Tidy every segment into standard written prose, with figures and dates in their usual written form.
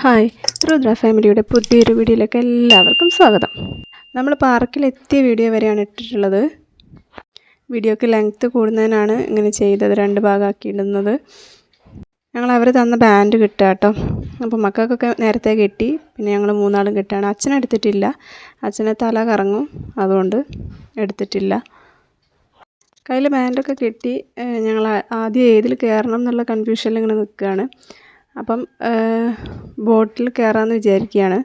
Hi, Rudra ഫാമിലിയുടെ പുതിയൊരു വീഡിയോയിലേക്ക് എല്ലാവർക്കും സ്വാഗതം. നമ്മൾ പാർക്കിലെത്തിയ വീഡിയോ വരെയാണ് ഇട്ടിട്ടുള്ളത്. വീഡിയോക്ക് ലെങ്ത്ത് കൂടുന്നതിനാണ് ഇങ്ങനെ ചെയ്തത്, 2 ഭാഗമാക്കി ഇടുന്നത്. ഞങ്ങൾ അവർ തന്ന ബാൻഡ് കിട്ടുക കേട്ടോ. അപ്പോൾ മക്കൾക്കൊക്കെ നേരത്തെ കിട്ടി, പിന്നെ ഞങ്ങൾ 3 ആളും കിട്ടുകയാണ്. അച്ഛനെടുത്തിട്ടില്ല, അച്ഛനെ തല കറങ്ങും, അതുകൊണ്ട് എടുത്തിട്ടില്ല. കയ്യിൽ ബാൻഡൊക്കെ കിട്ടി. ഞങ്ങൾ ആദ്യം ഏതിൽ കയറണം എന്നുള്ള കൺഫ്യൂഷനിൽ ഇങ്ങനെ നിൽക്കുകയാണ്. അപ്പം ബോട്ടിൽ കയറാമെന്ന് വിചാരിക്കുകയാണ്.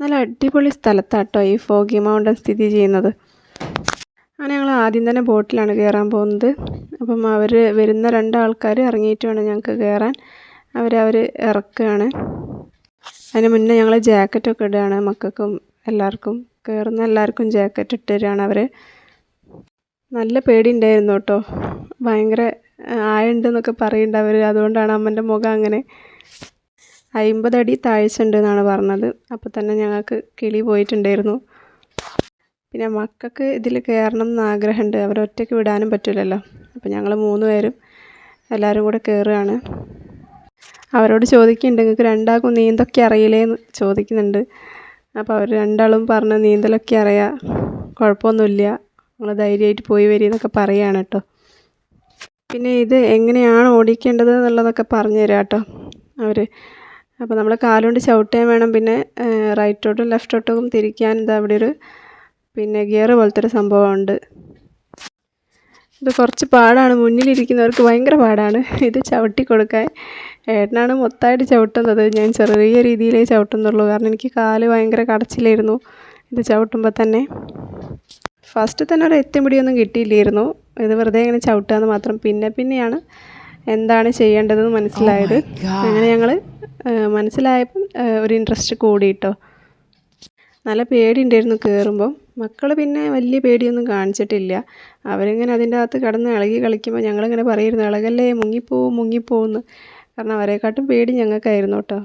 നല്ല അടിപൊളി സ്ഥലത്താട്ടോ ഈ ഫോഗി മൗണ്ടൻ സ്ഥിതി ചെയ്യുന്നത്. അങ്ങനെ ഞങ്ങൾ ആദ്യം തന്നെ ബോട്ടിലാണ് കയറാൻ പോകുന്നത്. അപ്പം അവർ വരുന്ന 2 ആൾക്കാർ ഇറങ്ങിയിട്ട് വേണം ഞങ്ങൾക്ക് കയറാൻ. അവർ ഇറക്കുകയാണ്. അതിന് മുന്നേ ഞങ്ങൾ ജാക്കറ്റൊക്കെ ഇടുകയാണ്. മക്കൾക്കും എല്ലാവർക്കും, കയറുന്ന എല്ലാവർക്കും ജാക്കറ്റ് ഇട്ട് തരികയാണ് അവർ. നല്ല പേടി ഉണ്ടായിരുന്നു കേട്ടോ, ഭയങ്കര ആയുണ്ടെന്നൊക്കെ പറയുന്നുണ്ട് അവർ. അതുകൊണ്ടാണ് അമ്മൻ്റെ മുഖം അങ്ങനെ. 50 അടി താഴ്ച ഉണ്ട് എന്നാണ് പറഞ്ഞത്. അപ്പോൾ തന്നെ ഞങ്ങൾക്ക് കിളി പോയിട്ടുണ്ടായിരുന്നു. പിന്നെ മക്കൾക്ക് ഇതിൽ കയറണം എന്ന് ആഗ്രഹമുണ്ട്, അവരൊറ്റയ്ക്ക് വിടാനും പറ്റില്ലല്ലോ. അപ്പോൾ ഞങ്ങൾ 3 പേരും എല്ലാവരും കൂടെ കയറുകയാണ്. അവരോട് ചോദിക്കുന്നുണ്ട്, നിങ്ങൾക്ക് 2 ആൾക്കും നീന്തൊക്കെ അറിയില്ലേ എന്ന് ചോദിക്കുന്നുണ്ട്. അപ്പോൾ അവർ 2 ആളും പറഞ്ഞ് നീന്തലൊക്കെ അറിയാം, കുഴപ്പമൊന്നുമില്ല, നിങ്ങൾ ധൈര്യമായിട്ട് പോയി വരി എന്നൊക്കെ പറയുകയാണ് കേട്ടോ. പിന്നെ ഇത് എങ്ങനെയാണ് ഓടിക്കേണ്ടത് എന്നുള്ളതൊക്കെ പറഞ്ഞു തരാം കേട്ടോ അവർ. അപ്പോൾ നമ്മൾ കാലുകൊണ്ട് ചവിട്ടാൻ വേണം. പിന്നെ റൈറ്റോട്ടും ലെഫ്റ്റോട്ടും തിരിക്കാൻ ഇത് അവിടെ ഒരു പിന്നെ ഗിയർ പോലത്തെ ഒരു സംഭവമുണ്ട്. ഇത് കുറച്ച് പാടാണ്, മുന്നിലിരിക്കുന്നവർക്ക് ഭയങ്കര പാടാണ് ഇത് ചവിട്ടി കൊടുക്കാൻ. ഏട്ടനാണ് മൊത്തമായിട്ട് ചവിട്ടുന്നത്, ഞാൻ ചെറിയ രീതിയിലേ ചവിട്ടുന്നുള്ളൂ. കാരണം എനിക്ക് കാല് ഭയങ്കര കടച്ചിലായിരുന്നു ഇത് ചവിട്ടുമ്പോൾ തന്നെ. ഫസ്റ്റ് തന്നെ ഒരു എത്തിപിടിയൊന്നും കിട്ടിയില്ലായിരുന്നു, ഇത് വെറുതെ ഇങ്ങനെ ചവിട്ടാന്ന് മാത്രം. പിന്നെയാണ് എന്താണ് ചെയ്യേണ്ടതെന്ന് മനസ്സിലായത്. അങ്ങനെ ഞങ്ങൾ മനസ്സിലായപ്പം ഒരു ഇൻട്രസ്റ്റ് കൂടി കേട്ടോ. നല്ല പേടിയുണ്ടായിരുന്നു കയറുമ്പം. മക്കൾ പിന്നെ വലിയ പേടിയൊന്നും കാണിച്ചിട്ടില്ല. അവരിങ്ങനെ അതിൻ്റെ അകത്ത് കിടന്ന് ഇളകി കളിക്കുമ്പോൾ ഞങ്ങളിങ്ങനെ പറയുമായിരുന്നു, ഇളകല്ലേ, മുങ്ങിപ്പോവുമെന്ന്. കാരണം അവരെക്കാട്ടും പേടി ഞങ്ങൾക്കായിരുന്നു കേട്ടോ.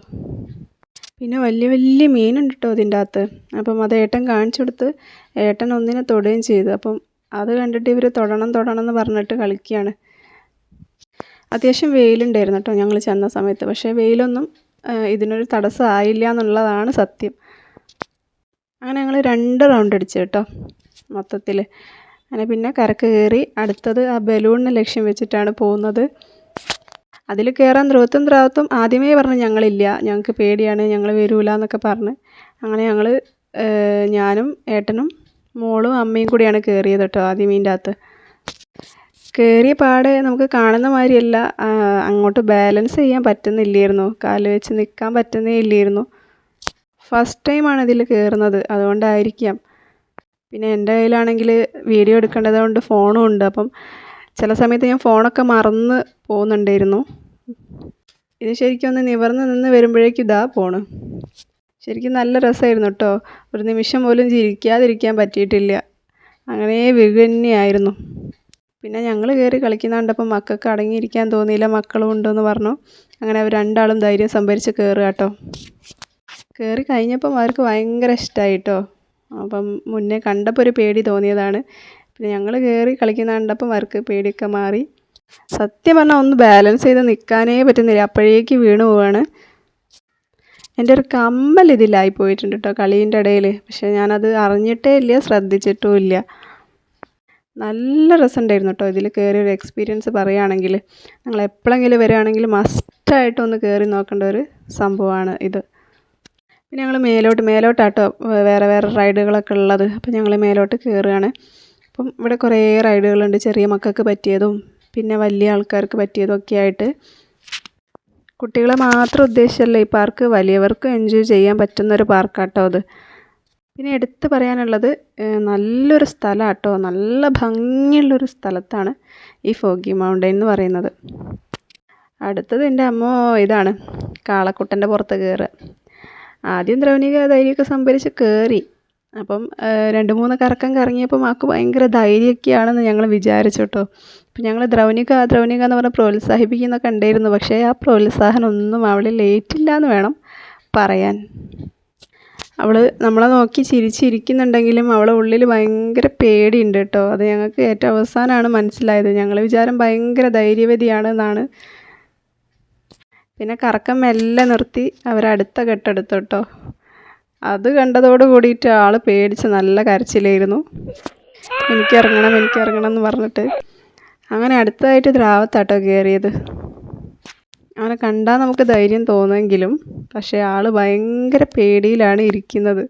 പിന്നെ വലിയ മീനുണ്ട് കേട്ടോ അതിൻ്റെ അകത്ത്. അപ്പം അത് ഏട്ടൻ കാണിച്ചു കൊടുത്ത്, ഏട്ടൻ ഒന്നിനെ തൊടുകയും ചെയ്തു. അപ്പം അത് കണ്ടിട്ട് ഇവർ തൊടണം എന്ന് പറഞ്ഞിട്ട് കളിക്കുകയാണ്. അത്യാവശ്യം വെയിലുണ്ടായിരുന്നു കേട്ടോ ഞങ്ങൾ ചെന്ന സമയത്ത്. പക്ഷേ വെയിലൊന്നും ഇതിനൊരു തടസ്സം ആയില്ല എന്നുള്ളതാണ് സത്യം. അങ്ങനെ ഞങ്ങൾ 2 റൗണ്ട് അടിച്ചു കേട്ടോ മൊത്തത്തിൽ. അങ്ങനെ പിന്നെ കരക്ക് കയറി അടുത്തത് ആ ബലൂണിനെ ലക്ഷ്യം വെച്ചിട്ടാണ് പോകുന്നത്. അതിൽ കയറാൻ ദ്രോത്തും ആദ്യമേ പറഞ്ഞ് ഞങ്ങളില്ല, ഞങ്ങൾക്ക് പേടിയാണ്, ഞങ്ങൾ വരൂല എന്നൊക്കെ പറഞ്ഞ്. അങ്ങനെ ഞങ്ങൾ ഞാനും ഏട്ടനും മോളും അമ്മയും കൂടിയാണ് കയറിയത് കേട്ടോ ആദ്യം ഇതിൻ്റെ അകത്ത്. കയറിയ പാടെ നമുക്ക് കാണുന്ന മാതിരിയല്ല, അങ്ങോട്ട് ബാലൻസ് ചെയ്യാൻ പറ്റുന്നില്ലായിരുന്നു, കാല് വെച്ച് നിൽക്കാൻ പറ്റുന്നേ ഇല്ലായിരുന്നു. ഫസ്റ്റ് ടൈമാണ് ഇതിൽ കയറുന്നത്, അതുകൊണ്ടായിരിക്കാം. പിന്നെ എൻ്റെ കയ്യിലാണെങ്കിൽ വീഡിയോ എടുക്കേണ്ടത് കൊണ്ട് ഫോണും ഉണ്ട്. അപ്പം ചില സമയത്ത് ഞാൻ ഫോണൊക്കെ മറന്ന് പോകുന്നുണ്ടായിരുന്നു. ഇത് ശരിക്കും ഒന്ന് നിവർന്ന് നിന്ന് വരുമ്പോഴേക്കും ഇതാ പോണ്. ശരിക്കും നല്ല രസമായിരുന്നു കേട്ടോ, ഒരു നിമിഷം പോലും ചിരിക്കാതിരിക്കാൻ പറ്റിയിട്ടില്ല, അങ്ങനെ വീഴുതന്നെയായിരുന്നു. പിന്നെ ഞങ്ങൾ കയറി കളിക്കുന്ന കണ്ടപ്പോൾ മക്കൾക്ക് അടങ്ങിയിരിക്കാൻ തോന്നിയില്ല, മക്കളും ഉണ്ടെന്ന് പറഞ്ഞു. അങ്ങനെ അവർ 2 ആളും ധൈര്യം സംഭരിച്ച് കയറുക കേട്ടോ. കയറി കഴിഞ്ഞപ്പം അവർക്ക് ഭയങ്കര ഇഷ്ടമായി കേട്ടോ. അപ്പം മുന്നേ കണ്ടപ്പോൾ ഒരു പേടി തോന്നിയതാണ്. പിന്നെ ഞങ്ങൾ കയറി കളിക്കുന്ന കണ്ടപ്പം അവർക്ക് പേടിയൊക്കെ മാറി. സത്യം പറഞ്ഞാൽ ഒന്ന് ബാലൻസ് ചെയ്ത് നിൽക്കാനേ പറ്റുന്നില്ല, അപ്പോഴേക്ക് വീണ് പോവാണ്. എൻ്റെ ഒരു കമ്മൽ ഇതിലായി പോയിട്ടുണ്ട് കേട്ടോ കളീൻ്റെ ഇടയിൽ. പക്ഷേ ഞാനത് അറിഞ്ഞിട്ടേ ഇല്ല, ശ്രദ്ധിച്ചിട്ടും ഇല്ല. നല്ല രസമുണ്ടായിരുന്നു കേട്ടോ ഇതിൽ കയറി. ഒരു എക്സ്പീരിയൻസ് പറയുകയാണെങ്കിൽ ഞങ്ങൾ എപ്പോഴെങ്കിലും വരികയാണെങ്കിൽ മസ്റ്റായിട്ടൊന്ന് കയറി നോക്കേണ്ട ഒരു സംഭവമാണ് ഇത്. പിന്നെ ഞങ്ങൾ മേലോട്ടാട്ടോ വേറെ റൈഡുകളൊക്കെ ഉള്ളത്. അപ്പം ഞങ്ങൾ മേലോട്ട് കയറുകയാണ്. അപ്പം ഇവിടെ കുറേ റൈഡുകളുണ്ട്, ചെറിയ മക്കൾക്ക് പറ്റിയതും പിന്നെ വലിയ ആൾക്കാർക്ക് പറ്റിയതും ഒക്കെ ആയിട്ട്. കുട്ടികളെ മാത്രം ഉദ്ദേശിച്ചല്ല ഈ പാർക്ക്, വലിയവർക്കും എൻജോയ് ചെയ്യാൻ പറ്റുന്നൊരു പാർക്കാട്ടോ അത്. പിന്നെ എടുത്ത് പറയാനുള്ളത് നല്ലൊരു സ്ഥലം കേട്ടോ, നല്ല ഭംഗിയുള്ളൊരു സ്ഥലത്താണ് ഈ ഫോഗി മൗണ്ടൻ എന്ന് പറയുന്നത്. അടുത്തത് എൻ്റെ അമ്മ ഇതാണ് കാളക്കുട്ടൻ്റെ പുറത്ത് കയറുക. ആദ്യം ദ്രവനിക ധൈര്യമൊക്കെ സംഭരിച്ച് കയറി. അപ്പം 2-3 കറക്കം കറങ്ങിയപ്പോൾ മാക്ക് ഭയങ്കര ധൈര്യമൊക്കെയാണെന്ന് ഞങ്ങൾ വിചാരിച്ചു കേട്ടോ. അപ്പം ഞങ്ങൾ ദ്രവനിക എന്ന് പറഞ്ഞ് പ്രോത്സാഹിപ്പിക്കുന്നൊക്കെ ഉണ്ടായിരുന്നു. പക്ഷേ ആ പ്രോത്സാഹനമൊന്നും അവളിൽ ഏറ്റില്ല എന്ന് വേണം പറയാൻ. അവൾ നമ്മളെ നോക്കി ചിരിച്ചിരിക്കുന്നുണ്ടെങ്കിലും അവളെ ഉള്ളിൽ ഭയങ്കര പേടിയുണ്ട് കേട്ടോ. അത് ഞങ്ങൾക്ക് ഏറ്റവും അവസാനമാണ് മനസ്സിലായത്. ഞങ്ങൾ വിചാരം ഭയങ്കര ധൈര്യവതിയാണെന്നാണ്. പിന്നെ കറക്കം മെല്ലെ നിർത്തി അവരടുത്ത ഘട്ടെടുത്തു കേട്ടോ. അത് കണ്ടതോട് കൂടിയിട്ട് ആൾ പേടിച്ച് നല്ല കരച്ചിലായിരുന്നു. എനിക്കിറങ്ങണം എന്ന് പറഞ്ഞിട്ട്. അങ്ങനെ അടുത്തതായിട്ട് ദ്രാവത്താട്ടോ കയറിയത്. അവനെ കണ്ടാൽ നമുക്ക് ധൈര്യം തോന്നുമെങ്കിലും പക്ഷേ ആൾ ഭയങ്കര പേടിയിലാണ് ഇരിക്കുന്നത്.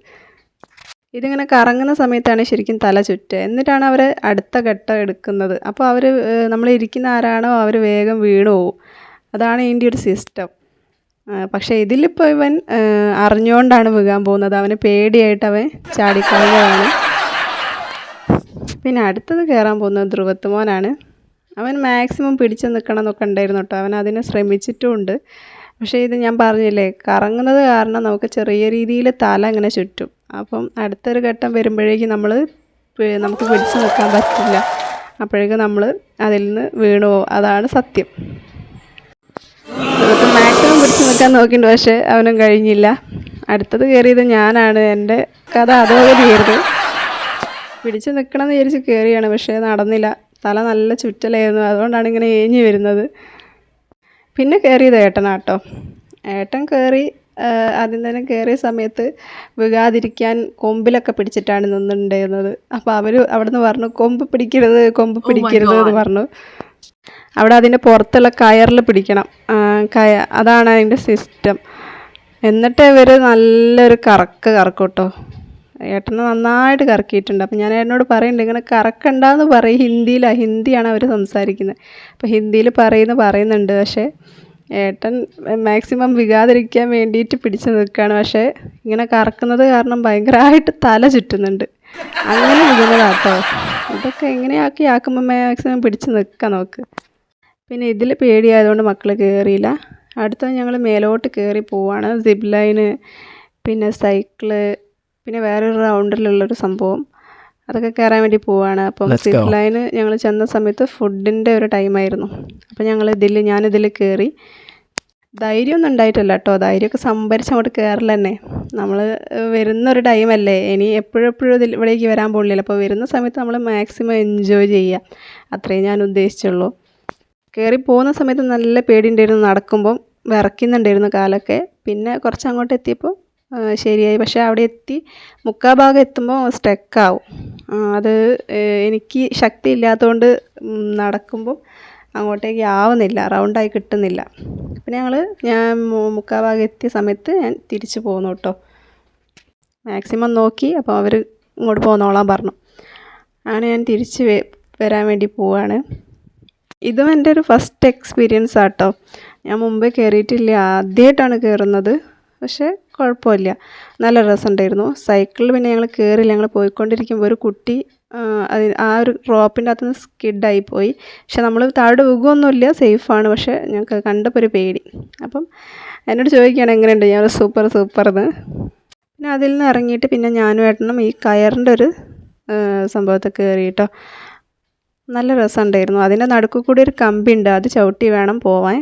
ഇതിങ്ങനെ കറങ്ങുന്ന സമയത്താണ് ശരിക്കും തല ചുറ്റുക. എന്നിട്ടാണ് അവർ അടുത്ത ഘട്ടം എടുക്കുന്നത്. അപ്പോൾ അവർ നമ്മൾ ഇരിക്കുന്ന ആരാണോ അവർ വേഗം വീണു പോവും. അതാണ് ഇതിൻ്റെ ഒരു സിസ്റ്റം. പക്ഷേ ഇതിലിപ്പോൾ ഇവൻ അറിഞ്ഞുകൊണ്ടാണ് വീഴാൻ പോകുന്നത്. അവന് പേടിയായിട്ട് അവൻ ചാടിക്കളഞ്ഞതാണ്. പിന്നെ അടുത്തത് കയറാൻ പോകുന്നത് ധ്രുവത്ത് മോനാണ്. അവൻ മാക്സിമം പിടിച്ച് നിൽക്കണം എന്നൊക്കെ ഉണ്ടായിരുന്നു കേട്ടോ. അവൻ അതിന് ശ്രമിച്ചിട്ടുമുണ്ട്. പക്ഷേ ഇത് ഞാൻ പറഞ്ഞില്ലേ, കറങ്ങുന്നത് കാരണം നമുക്ക് ചെറിയ രീതിയിൽ തല ഇങ്ങനെ ചുറ്റും. അപ്പം അടുത്തൊരു ഘട്ടം വരുമ്പോഴേക്കും നമുക്ക് പിടിച്ച് നിൽക്കാൻ പറ്റില്ല. അപ്പോഴേക്കും നമ്മൾ അതിൽ നിന്ന് വീണു പോകും. അതാണ് സത്യം. ഇതൊക്കെ മാക്സിമം പിടിച്ച് നിൽക്കാൻ നോക്കിയിട്ടുണ്ട്, പക്ഷേ അവനും കഴിഞ്ഞില്ല. അടുത്തത് കയറിയത് ഞാനാണ്. എൻ്റെ കഥ അതോടെ തീർന്നു. പിടിച്ച് നിൽക്കണം എന്ന് വിചാരിച്ച് കയറിയാണ്, പക്ഷേ നടന്നില്ല. തല നല്ല ചുറ്റലായിരുന്നു. അതുകൊണ്ടാണ് ഇങ്ങനെ ഏഞ്ഞ് വരുന്നത്. പിന്നെ കയറിയത് ഏട്ടനാട്ടോ. ഏട്ടൻ കയറി ആദ്യം തന്നെ കയറിയ സമയത്ത് വീഴാതിരിക്കാൻ കൊമ്പിലൊക്കെ പിടിച്ചിട്ടാണ് നിന്നിട്ടുണ്ടായിരുന്നത്. അപ്പോൾ അവർ അവിടെ നിന്ന് പറഞ്ഞു കൊമ്പ് പിടിക്കരുത് എന്ന് പറഞ്ഞു. അവിടെ അതിൻ്റെ പുറത്തുള്ള കയറിൽ പിടിക്കണം. അതാണ് അതിൻ്റെ സിസ്റ്റം. എന്നിട്ട് ഇവർ നല്ലൊരു കറക്കും കേട്ടോ. ഏട്ടനെ നന്നായിട്ട് കറക്കിയിട്ടുണ്ട്. അപ്പോൾ ഞാൻ ഏട്ടനോട് പറയുന്നുണ്ട് ഇങ്ങനെ കറക്കണ്ടെന്ന് പറയും. ഹിന്ദിയാണ് അവർ സംസാരിക്കുന്നത്. അപ്പോൾ ഹിന്ദിയിൽ പറയുന്നുണ്ട്. പക്ഷേ ഏട്ടൻ മാക്സിമം വീഴാതിരിക്കാൻ വേണ്ടിയിട്ട് പിടിച്ച് നിൽക്കുകയാണ്. പക്ഷേ ഇങ്ങനെ കറക്കുന്നത് കാരണം ഭയങ്കരമായിട്ട് തല ചുറ്റുന്നുണ്ട്. അങ്ങനെ വീഴുന്നതാട്ടോ. ഇതൊക്കെ ആക്കുമ്പോൾ മാക്സിമം പിടിച്ച് നിൽക്കാൻ നോക്ക്. പിന്നെ ഇതിൽ പേടിയായതുകൊണ്ട് മക്കൾ കയറിയില്ല. അടുത്തത് ഞങ്ങൾ മേലോട്ട് കയറി പോവാണ്. സിപ്പ് ലൈന്, പിന്നെ സൈക്കിള്, പിന്നെ വേറൊരു റൗണ്ടിലുള്ളൊരു സംഭവം, അതൊക്കെ കയറാൻ വേണ്ടി പോവാണ്. അപ്പം സിപ്പ് ലൈന് ഞങ്ങൾ ചെന്ന സമയത്ത് ഫുഡിൻ്റെ ഒരു ടൈമായിരുന്നു. അപ്പോൾ ഞാനിതിൽ കയറി. ധൈര്യമൊന്നും ഉണ്ടായിട്ടില്ല കേട്ടോ. ധൈര്യമൊക്കെ സംഭരിച്ച് അങ്ങോട്ട് കയറില്ല തന്നെ. നമ്മൾ വരുന്നൊരു ടൈമല്ലേ, ഇനി എപ്പോഴും ഇവിടേക്ക് വരാൻ പോകില്ലല്ലോ. അപ്പോൾ വരുന്ന സമയത്ത് നമ്മൾ മാക്സിമം എൻജോയ് ചെയ്യുക, അത്രയും ഞാൻ ഉദ്ദേശിച്ചുള്ളൂ. കയറി പോകുന്ന സമയത്ത് നല്ല പേടിയുണ്ടായിരുന്നു. നടക്കുമ്പം വിറയ്ക്കുന്നുണ്ടായിരുന്നു കാലൊക്കെ. പിന്നെ കുറച്ച് അങ്ങോട്ട് എത്തിയപ്പോൾ ശരിയായി. പക്ഷേ അവിടെ എത്തി മുക്കാൽ ഭാഗം എത്തുമ്പോൾ സ്റ്റക്കാവും. അത് എനിക്ക് ശക്തി ഇല്ലാത്തതുകൊണ്ട് നടക്കുമ്പോൾ അങ്ങോട്ടേക്ക് ആവുന്നില്ല, റൗണ്ടായി കിട്ടുന്നില്ല. പിന്നെ ഞാൻ മുക്കാൽ ഭാഗം എത്തിയ സമയത്ത് ഞാൻ തിരിച്ചു പോന്നു കേട്ടോ. മാക്സിമം നോക്കി. അപ്പോൾ അവർ ഇങ്ങോട്ട് പോന്നോളാൻ പറഞ്ഞു. അങ്ങനെ ഞാൻ തിരിച്ച് വരാൻ വേണ്ടി പോവാണ്. ഇതും എൻ്റെ ഒരു ഫസ്റ്റ് എക്സ്പീരിയൻസ് ആട്ടോ. ഞാൻ മുമ്പേ കയറിയിട്ടില്ല, ആദ്യമായിട്ടാണ് കയറുന്നത്. പക്ഷേ കുഴപ്പമില്ല, നല്ല രസമുണ്ടായിരുന്നു. സൈക്കിളിൽ പിന്നെ ഞങ്ങൾ കയറില്ല. ഞങ്ങൾ പോയിക്കൊണ്ടിരിക്കുമ്പോൾ ഒരു കുട്ടി ആ ഒരു റോപ്പിൻ്റെ അകത്തുനിന്ന് സ്കിഡായിപ്പോയി. പക്ഷെ നമ്മൾ താഴെ വീഴുകയൊന്നുമില്ല, സേഫാണ്. പക്ഷേ ഞങ്ങൾക്ക് കണ്ടപ്പോൾ ഒരു പേടി. അപ്പം എന്നോട് ചോദിക്കുകയാണ് എങ്ങനെയുണ്ട്. ഞാൻ സൂപ്പർന്ന്. പിന്നെ അതിൽ നിന്ന് ഇറങ്ങിയിട്ട് പിന്നെ ഞാനും ഏട്ടനും ഈ കയറിൻ്റെ ഒരു സംഭവത്തിൽ കയറി കേട്ടോ. നല്ല രസമുണ്ടായിരുന്നു. അതിൻ്റെ നടുക്ക് കൂടി ഒരു കമ്പിയുണ്ട്, അത് ചവിട്ടി വേണം പോവാൻ,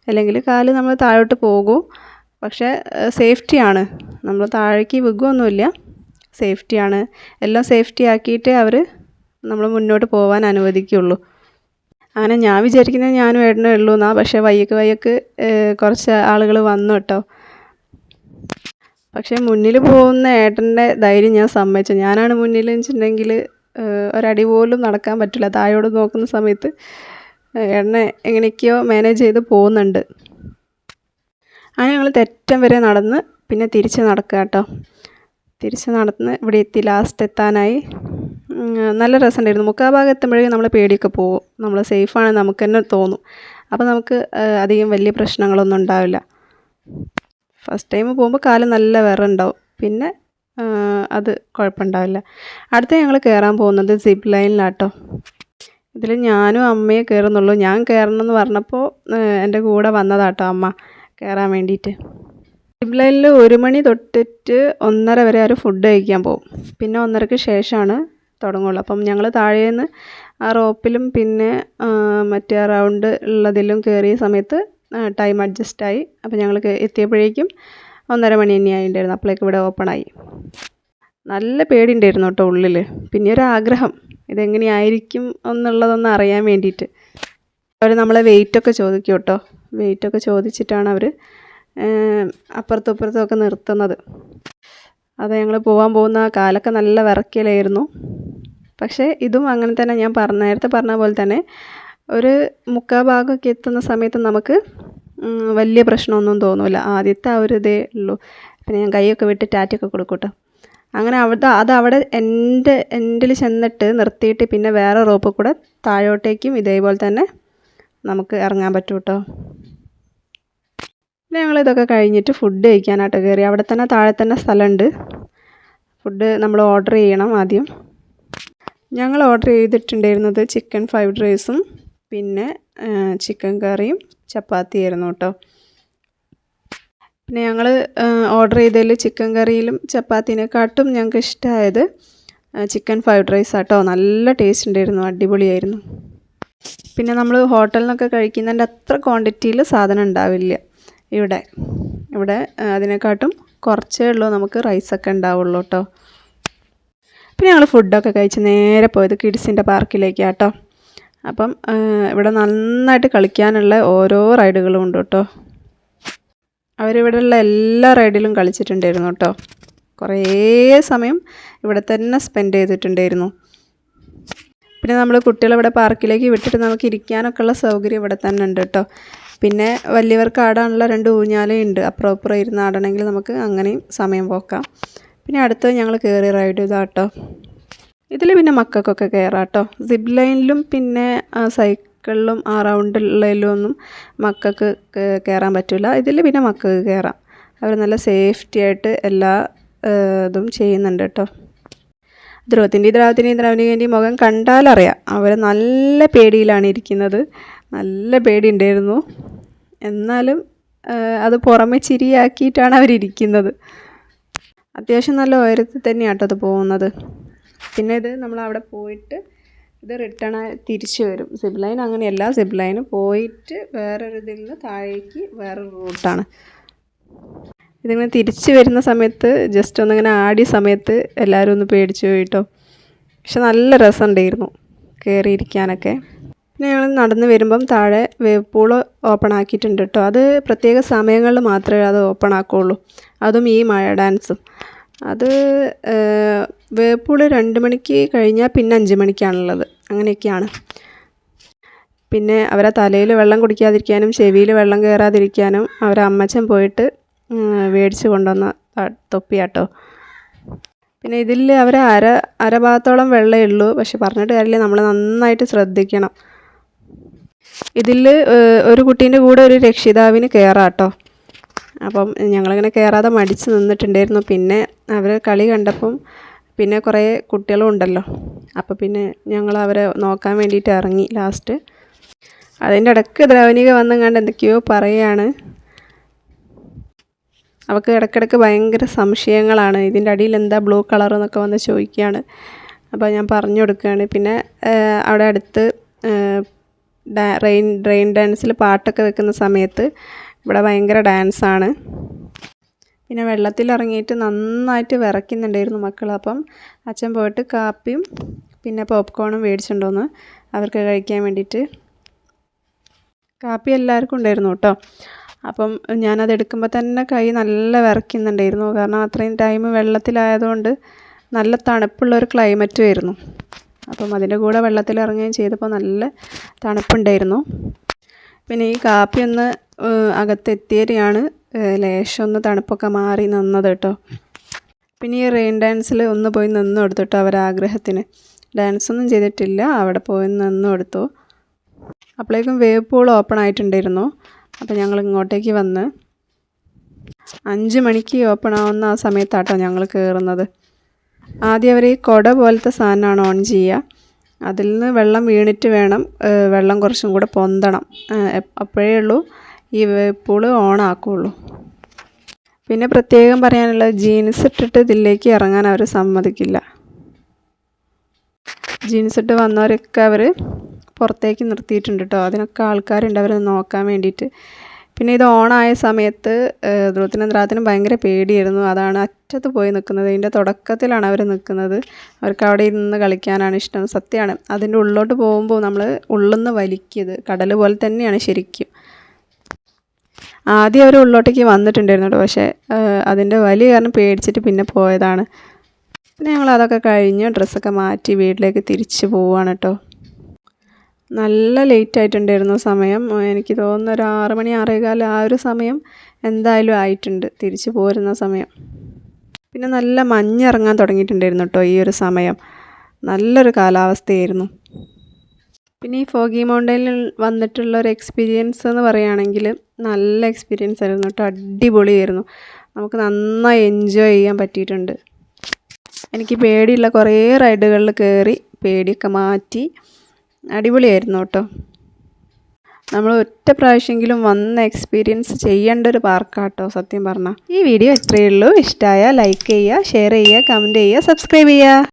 അല്ലെങ്കിൽ കാല് നമ്മൾ താഴോട്ട് പോകും. പക്ഷേ സേഫ്റ്റിയാണ്, നമ്മൾ താഴേക്ക് വീഴുകയൊന്നുമില്ല, സേഫ്റ്റിയാണ്. എല്ലാം സേഫ്റ്റി ആക്കിയിട്ടേ അവർ നമ്മൾ മുന്നോട്ട് പോകാൻ അനുവദിക്കുകയുള്ളൂ. അങ്ങനെ ഞാൻ വിചാരിക്കുന്നത് ഞാനും ഏട്ടനേ ഉള്ളൂ എന്നാ. പക്ഷേ വയ്യക്ക് കുറച്ച് ആളുകൾ വന്നു കേട്ടോ. പക്ഷേ മുന്നിൽ പോകുന്ന ഏട്ടൻ്റെ ധൈര്യം ഞാൻ സമ്മതിച്ചു. ഞാനാണ് മുന്നിൽ വെച്ചിട്ടുണ്ടെങ്കിൽ ഒരടി പോലും നടക്കാൻ പറ്റില്ല. താഴോട്ട് നോക്കുന്ന സമയത്ത് ഏട്ടനെ എങ്ങനെയൊക്കെയോ മാനേജ് ചെയ്ത് പോകുന്നുണ്ട്. അങ്ങനെ ഞങ്ങൾ തെറ്റം വരെ നടന്ന് പിന്നെ തിരിച്ച് നടക്കുക കേട്ടോ. തിരിച്ച് നടന്ന് ഇവിടെ എത്തി, ലാസ്റ്റ് എത്താനായി. നല്ല രസമുണ്ടായിരുന്നു. മുക്കാൽ ഭാഗം എത്തുമ്പോഴേക്കും നമ്മൾ പേടിയൊക്കെ പോകും. നമ്മൾ സേഫാണെന്ന് നമുക്ക് തന്നെ തോന്നും. അപ്പോൾ നമുക്ക് അധികം വലിയ പ്രശ്നങ്ങളൊന്നും ഉണ്ടാവില്ല. ഫസ്റ്റ് ടൈം പോകുമ്പോൾ കാല് നല്ല വിറയുണ്ടാവും, പിന്നെ അത് കുഴപ്പമുണ്ടാവില്ല. അടുത്ത ഞങ്ങൾ കയറാൻ പോകുന്നത് സിപ്പ് ലൈനിലാട്ടോ. ഇതിൽ ഞാനും അമ്മയെ കയറുന്നുള്ളൂ. ഞാൻ കയറണമെന്ന് പറഞ്ഞപ്പോൾ എൻ്റെ കൂടെ വന്നതാട്ടോ അമ്മ കയറാൻ വേണ്ടിയിട്ട്. സിപ്പ് ലൈനിൽ 1 മണി തൊട്ടിട്ട് 1:30 വരെ അവർ ഫുഡ് കഴിക്കാൻ പോകും. പിന്നെ 1:30ക്ക് ശേഷമാണ് തുടങ്ങുള്ളൂ. അപ്പം ഞങ്ങൾ താഴേന്ന് ആ റോപ്പിലും പിന്നെ മറ്റേ റൗണ്ട് ഉള്ളതിലും കയറിയ സമയത്ത് ടൈം അഡ്ജസ്റ്റായി. അപ്പോൾ ഞങ്ങൾ എത്തിയപ്പോഴേക്കും 1:30 മണി തന്നെയായിട്ടുണ്ടായിരുന്നു. അപ്പോഴേക്ക് ഇവിടെ ഓപ്പണായി. നല്ല പേടിയുണ്ടായിരുന്നു കേട്ടോ ഉള്ളിൽ. പിന്നെ ഒരു ആഗ്രഹം ഇതെങ്ങനെയായിരിക്കും എന്നുള്ളതൊന്ന് അറിയാൻ വേണ്ടിയിട്ട്. അവർ നമ്മളെ വെയിറ്റൊക്കെ ചോദിക്കും കേട്ടോ. വെയിറ്റൊക്കെ ചോദിച്ചിട്ടാണ് അവർ അപ്പുറത്തും ഇപ്പുറത്തുമൊക്കെ നിർത്തുന്നത്. അത് ഞങ്ങൾ പോകാൻ പോകുന്ന കാലൊക്കെ നല്ല വിറയ്ക്കലായിരുന്നു. പക്ഷേ ഇതും അങ്ങനെ തന്നെ, ഞാൻ നേരത്തെ പറഞ്ഞ പോലെ തന്നെ ഒരു മുക്കാൽ ഭാഗമൊക്കെ എത്തുന്ന സമയത്ത് നമുക്ക് വലിയ പ്രശ്നമൊന്നും തോന്നില്ല. ആദ്യത്തെ ആ ഒരു ഇതേ ഉള്ളൂ. പിന്നെ ഞാൻ കൈയൊക്കെ വിട്ട് ടാറ്റൊക്കെ കൊടുക്കും കേട്ടോ. അങ്ങനെ അവിടെ എൻഡിൽ ചെന്നിട്ട് നിർത്തിയിട്ട് പിന്നെ വേറെ റോപ്പ് കൂടെ താഴോട്ടേക്കും ഇതേപോലെ തന്നെ നമുക്ക് ഇറങ്ങാൻ പറ്റും കേട്ടോ. പിന്നെ ഞങ്ങളിതൊക്കെ കഴിഞ്ഞിട്ട് ഫുഡ് കഴിക്കാനായിട്ട് കയറി. അവിടെ തന്നെ താഴെ തന്നെ സ്ഥലമുണ്ട്. ഫുഡ് നമ്മൾ ഓർഡർ ചെയ്യണം ആദ്യം. ഞങ്ങൾ ഓർഡർ ചെയ്തിട്ടുണ്ടായിരുന്നത് ചിക്കൻ ഫ്രൈഡ് റൈസും പിന്നെ ചിക്കൻ കറിയും ചപ്പാത്തിയായിരുന്നു കേട്ടോ. പിന്നെ ഞങ്ങൾ ഓർഡർ ചെയ്തതിൽ ചിക്കൻ കറിയിലും ചപ്പാത്തിനെക്കാട്ടും ഞങ്ങൾക്ക് ഇഷ്ടമായത് ചിക്കൻ ഫ്രൈഡ് റൈസ് ആട്ടോ. നല്ല ടേസ്റ്റ് ഉണ്ടായിരുന്നു, അടിപൊളിയായിരുന്നു. പിന്നെ നമ്മൾ ഹോട്ടലിൽ നിന്നൊക്കെ കഴിക്കുന്നതിൻ്റെ അത്ര ക്വാണ്ടിറ്റിയിൽ സാധനം ഉണ്ടാവില്ല ഇവിടെ അതിനെക്കാട്ടും കുറച്ചേ ഉള്ളൂ നമുക്ക് റൈസൊക്കെ ഉണ്ടാവുള്ളൂ കേട്ടോ. പിന്നെ ഞങ്ങൾ ഫുഡൊക്കെ കഴിച്ച് നേരെ പോയത് കിഡ്സിൻ്റെ പാർക്കിലേക്കാണ് കേട്ടോ. അപ്പം ഇവിടെ നന്നായിട്ട് കളിക്കാനുള്ള ഓരോ റൈഡുകളും ഉണ്ട് കേട്ടോ. അവരിവിടെയുള്ള എല്ലാ റൈഡിലും കളിച്ചിട്ടുണ്ടായിരുന്നു കേട്ടോ. കുറേ സമയം ഇവിടെ തന്നെ സ്പെൻഡ് ചെയ്തിട്ടുണ്ടായിരുന്നു. പിന്നെ നമ്മൾ കുട്ടികളെ ഇവിടെ പാർക്കിലേക്ക് വിട്ടിട്ട് നമുക്ക് ഇരിക്കാനൊക്കെ ഉള്ള സൗകര്യം ഇവിടെ തന്നെ ഉണ്ട് കേട്ടോ. പിന്നെ വലിയവർക്ക് ആടാനുള്ള 2 ഊഞ്ഞാലുണ്ട്. അപ്പുറം ഇപ്പുറം ഇരുന്ന് ആടണമെങ്കിൽ നമുക്ക് അങ്ങനെയും സമയം പോക്കാം. പിന്നെ അടുത്ത് ഞങ്ങൾ കയറി റൈഡ് ചെയ്താട്ടോ. ഇതിൽ പിന്നെ മക്കൾക്കൊക്കെ കയറാം കേട്ടോ. സിപ്പ് ലൈനിലും പിന്നെ സൈക്കിളിലും ആ റൗണ്ടിലുള്ളതിലും ഒന്നും മക്കൾക്ക് കയറാൻ പറ്റില്ല. ഇതിൽ പിന്നെ മക്കൾക്ക് കയറാം. അവർ നല്ല സേഫ്റ്റി ആയിട്ട് എല്ലാ ഇതും ചെയ്യുന്നുണ്ട് കേട്ടോ. ദ്രൗപദിൻ്റെയും മുഖം കണ്ടാലറിയാം അവർ നല്ല പേടിയിലാണ് ഇരിക്കുന്നത്. നല്ല പേടി ഉണ്ടായിരുന്നു. എന്നാലും അത് പുറമെ ചിരിയാക്കിയിട്ടാണ് അവരിയ്ക്കുന്നത്. അത്യാവശ്യം നല്ല ഉയരത്തിൽ തന്നെയാണ് കേട്ടോ അത് പോകുന്നത്. പിന്നെ ഇത് നമ്മൾ അവിടെ പോയിട്ട് ഇത് റിട്ടേൺ തിരിച്ചു വരും. സിപ്പ് ലൈൻ അങ്ങനെയല്ല, സിപ്പ് ലൈന് പോയിട്ട് വേറൊരു ഇതിൽ നിന്ന് താഴേക്ക് വേറൊരു റൂട്ടാണ്. ഇതിങ്ങനെ തിരിച്ച് വരുന്ന സമയത്ത് ജസ്റ്റ് ഒന്നിങ്ങനെ ആടിയ സമയത്ത് എല്ലാവരും ഒന്ന് പേടിച്ചു പോയിട്ടോ. പക്ഷെ നല്ല രസമുണ്ടായിരുന്നു കയറിയിരിക്കാനൊക്കെ. പിന്നെ ഞങ്ങൾ നടന്ന് വരുമ്പം താഴെ വേവ് പൂൾ ഓപ്പൺ ആക്കിയിട്ടുണ്ട് കേട്ടോ. അത് പ്രത്യേക സമയങ്ങളിൽ മാത്രമേ അത് ഓപ്പൺ ആക്കുകയുള്ളൂ. അതും ഈ മഴ ഡാൻസും. അത് വേവ് പൂൾ 2 മണിക്ക് കഴിഞ്ഞാൽ പിന്നെ 5 മണിക്കാണുള്ളത്. അങ്ങനെയൊക്കെയാണ്. പിന്നെ അവരെ തലയിൽ വെള്ളം കുടിക്കാതിരിക്കാനും ചെവിയിൽ വെള്ളം കയറാതിരിക്കാനും അവരെ അമ്മച്ചൻ പോയിട്ട് മേടിച്ച് കൊണ്ടുവന്ന തൊപ്പിയാട്ടോ. പിന്നെ ഇതിൽ അവർ അരഭാഗത്തോളം വെള്ളമേ ഉള്ളൂ. പക്ഷെ പറഞ്ഞിട്ട് കാര്യമില്ല, നമ്മൾ നന്നായിട്ട് ശ്രദ്ധിക്കണം. ഇതിൽ ഒരു കുട്ടീൻ്റെ കൂടെ ഒരു രക്ഷിതാവിന് കയറാം കേട്ടോ. അപ്പം ഞങ്ങളിങ്ങനെ കയറാതെ മടിച്ച് നിന്നിട്ടുണ്ടായിരുന്നു. പിന്നെ അവർ കളി കണ്ടപ്പം പിന്നെ കുറേ കുട്ടികളും ഉണ്ടല്ലോ. അപ്പോൾ പിന്നെ ഞങ്ങൾ അവരെ നോക്കാൻ വേണ്ടിയിട്ട് ഇറങ്ങി ലാസ്റ്റ്. അതിൻ്റെ ഇടയ്ക്ക് ദ്രവനിക വന്നെങ്ങാണ്ട് എന്തൊക്കെയോ പറയുകയാണ്. അവൾക്ക് ഇടയ്ക്കിടയ്ക്ക് ഭയങ്കര സംശയങ്ങളാണ്. ഇതിൻ്റെ അടിയിൽ എന്താ ബ്ലൂ കളർ എന്നൊക്കെ വന്ന് ചോദിക്കുകയാണ്. അപ്പോൾ ഞാൻ പറഞ്ഞു കൊടുക്കുകയാണ്. പിന്നെ അവിടെ അടുത്ത് റെയിൻ ഡാൻസിൽ പാട്ടൊക്കെ വെക്കുന്ന സമയത്ത് ഇവിടെ ഭയങ്കര ഡാൻസാണ്. പിന്നെ വെള്ളത്തിലിറങ്ങിയിട്ട് നന്നായിട്ട് വിറയ്ക്കുന്നുണ്ടായിരുന്നു മക്കൾ. അപ്പം അച്ഛൻ പോയിട്ട് കാപ്പിയും പിന്നെ പോപ്കോണും മേടിച്ചിട്ടുണ്ടോന്ന് അവർക്ക് കഴിക്കാൻ വേണ്ടിയിട്ട്. കാപ്പി എല്ലാവർക്കും ഉണ്ടായിരുന്നു കേട്ടോ. അപ്പം ഞാനത് എടുക്കുമ്പോൾ തന്നെ കൈ നല്ല വിറയ്ക്കുന്നുണ്ടായിരുന്നു. കാരണം അത്രയും ടൈം വെള്ളത്തിലായതുകൊണ്ട് നല്ല തണുപ്പുള്ളൊരു ക്ലൈമറ്റും ആയിരുന്നു. അപ്പം അതിൻ്റെ കൂടെ വെള്ളത്തിലിറങ്ങുകയും ചെയ്തപ്പോൾ നല്ല തണുപ്പുണ്ടായിരുന്നു. പിന്നെ ഈ കാപ്പി ഒന്ന് അകത്തെത്തിയതാണ് ലേശം ഒന്ന് തണുപ്പൊക്കെ മാറി നിന്നത് കേട്ടോ. പിന്നെ ഈ റെയിൻ ഡാൻസിൽ ഒന്ന് പോയി നിന്ന് കൊടുത്തിട്ടോ അവരാഗ്രഹത്തിന്. ഡാൻസൊന്നും ചെയ്തിട്ടില്ല, അവിടെ പോയി നിന്ന് കൊടുത്തു. അപ്പോഴേക്കും വേവ് പൂൾ ഓപ്പൺ ആയിട്ടുണ്ടായിരുന്നു. അപ്പോൾ ഞങ്ങൾ ഇങ്ങോട്ടേക്ക് വന്ന് 5 മണിക്ക് ഓപ്പൺ ആവുന്ന ആ സമയത്താട്ടോ ഞങ്ങൾ കയറുന്നത്. ആദ്യം അവർ ഈ കുട പോലത്തെ സാധനമാണ് ഓൺ ചെയ്യുക. അതിൽ നിന്ന് വെള്ളം വീണിട്ട് വേണം വെള്ളം കുറച്ചും കൂടെ പൊന്തണം. അപ്പോഴേ ഉള്ളൂ ഈ വേവ് പൂൾ ഓൺ ആക്കുകയുള്ളൂ. പിന്നെ പ്രത്യേകം പറയാനുള്ളത് ജീൻസ് ഇട്ടിട്ട് ഇതിലേക്ക് ഇറങ്ങാൻ അവർ സമ്മതിക്കില്ല. ജീൻസ് ഇട്ട് വന്നവരൊക്കെ അവർ പുറത്തേക്ക് നിർത്തിയിട്ടുണ്ട് കേട്ടോ. അതിനൊക്കെ ആൾക്കാരുണ്ട് അവരെ നോക്കാൻ വേണ്ടിയിട്ട്. പിന്നെ ഇത് ഓണായ സമയത്ത് ധ്രുവത്തിനും ഭയങ്കര പേടിയായിരുന്നു. അതാണ് അറ്റത്ത് പോയി നിൽക്കുന്നത്. ഇതിൻ്റെ തുടക്കത്തിലാണ് അവർ നിൽക്കുന്നത്. അവർക്ക് അവിടെ ഇരുന്ന് കളിക്കാനാണ് ഇഷ്ടം. സത്യമാണ്. അതിൻ്റെ ഉള്ളിലോട്ട് പോകുമ്പോൾ നമ്മൾ ഉള്ളിൽ നിന്ന് വലിക്കിയത് കടൽ പോലെ തന്നെയാണ് ശരിക്കും. ആദ്യം അവർ ഉള്ളോട്ടേക്ക് വന്നിട്ടുണ്ടായിരുന്നു കേട്ടോ, പക്ഷേ അതിൻ്റെ വലിയ കാരണം പേടിച്ചിട്ട് പിന്നെ പോയതാണ്. പിന്നെ ഞങ്ങൾ അതൊക്കെ കഴിഞ്ഞ് ഡ്രസ്സൊക്കെ മാറ്റി വീട്ടിലേക്ക് തിരിച്ച് പോവുകയാണ് കേട്ടോ. നല്ല ലേറ്റ് ആയിട്ടുണ്ടായിരുന്നു സമയം. എനിക്ക് തോന്നുന്നു ഒരു 6 മണി 6:15 ആ ഒരു സമയം എന്തായാലും ആയിട്ടുണ്ട് തിരിച്ച് പോരുന്ന സമയം. പിന്നെ നല്ല മഞ്ഞിറങ്ങാൻ തുടങ്ങിയിട്ടുണ്ടായിരുന്നു കേട്ടോ ഈ ഒരു സമയം. നല്ലൊരു കാലാവസ്ഥയായിരുന്നു. പിന്നെ ഈ ഫോഗി മൗണ്ടനിൽ വന്നിട്ടുള്ളൊരു എക്സ്പീരിയൻസ് എന്ന് പറയുകയാണെങ്കിൽ നല്ല എക്സ്പീരിയൻസ് ആയിരുന്നു കേട്ടോ. അടിപൊളിയായിരുന്നു. നമുക്ക് നന്നായി എൻജോയ് ചെയ്യാൻ പറ്റിയിട്ടുണ്ട്. എനിക്ക് പേടിയുള്ള കുറേ റൈഡുകളിൽ കയറി പേടിയൊക്കെ മാറ്റി അടിപൊളിയായിരുന്നു കേട്ടോ. നമ്മൾ ഒറ്റ പ്രാവശ്യമെങ്കിലും വന്ന് എക്സ്പീരിയൻസ് ചെയ്യേണ്ട ഒരു പാർക്കാട്ടോ സത്യം പറഞ്ഞാൽ. ഈ വീഡിയോ ഇത്രയേ ഉള്ളൂ. ഇഷ്ടമായാൽ ലൈക്ക് ചെയ്യുക, ഷെയർ ചെയ്യുക, കമൻറ്റ് ചെയ്യുക, സബ്സ്ക്രൈബ് ചെയ്യുക.